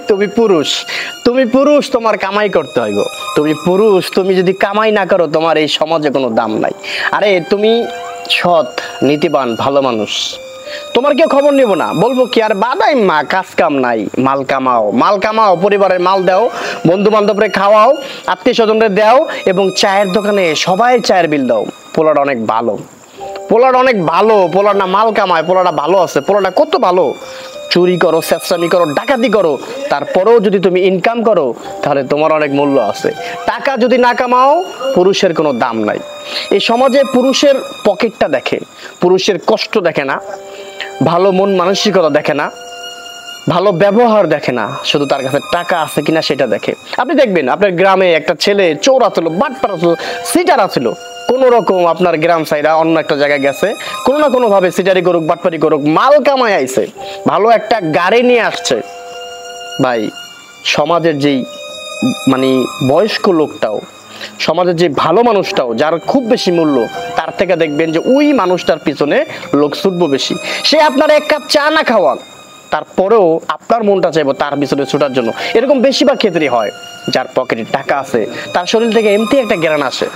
তুমি পুরুষ, তুমি পুরুষ, তোমার কামাই করতে হইব। তুমি পুরুষ, তুমি যদি কামাই না করো তোমার এই সমাজে কোনো দাম নাই। আরে তুমি সৎ, নীতিবান, ভালো মানুষ, তোমার কেউ খবর নিব না, বলবো কি আর বাদাই মা, কাজ কাম নাই, মাল কামাও, মাল কামাও, পরিবারের মাল দাও, বন্ধু বান্ধবরে খাওয়াও, আত্মীয় স্বজনরে দাও, এবং চায়ের দোকানে সবাই চায়ের বিল দাও। পোলাটা অনেক ভালো, পোলাটা অনেক ভালো, পোলার না মাল কামায়, পোলাটা ভালো আছে, পোলাটা কত ভালো। চুরি করো, চেঁচামি করো, ডাকাতি করো, তারপরেও যদি তুমি ইনকাম করো তাহলে তোমার অনেক মূল্য আছে। টাকা যদি না কামাও পুরুষের কোনো দাম নাই। এই সমাজে পুরুষের পকেটটা দেখে, পুরুষের কষ্ট দেখে না, ভালো মন মানসিকতা দেখে না, ভালো ব্যবহার দেখে না, শুধু তার কাছে টাকা আছে কিনা সেটা দেখে। আপনি দেখবেন আপনার গ্রামে একটা ছেলে চোর আছিল, বাটপার আছিল, সিটার আছিল, কোন রকম আপনার গ্রাম সাইডা অন্য একটা জায়গায় গেছে, কোনো না কোনো ভাবে সিটারি করুক, বাটপারি করুক, মাল কামাই আইছে, ভালো একটা গাড়ি নিয়ে আসছে। ভাই সমাজের যেই মানে বয়স্ক লোকটাও, সমাজের যে ভালো মানুষটাও যার খুব বেশি মূল্য, তার থেকে দেখবেন যে ওই মানুষটার পিছনে লোক ছুটবো বেশি। সে আপনার এক কাপ চা না খাওয়াক, তারপরেও আপনার মনটা চাইবো তার পিছনে ছুটার জন্য। এরকম বেশিরভাগ ক্ষেত্রে হয়। যার পকেটে টাকা আছে তার শরীর থেকে এমনি একটা জ্ঞান আসে,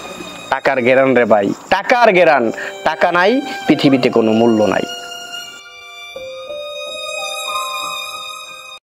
টাকার জ্ঞান রে ভাই, টাকার জ্ঞান। টাকা নাই পৃথিবীতে কোনো মূল্য নাই।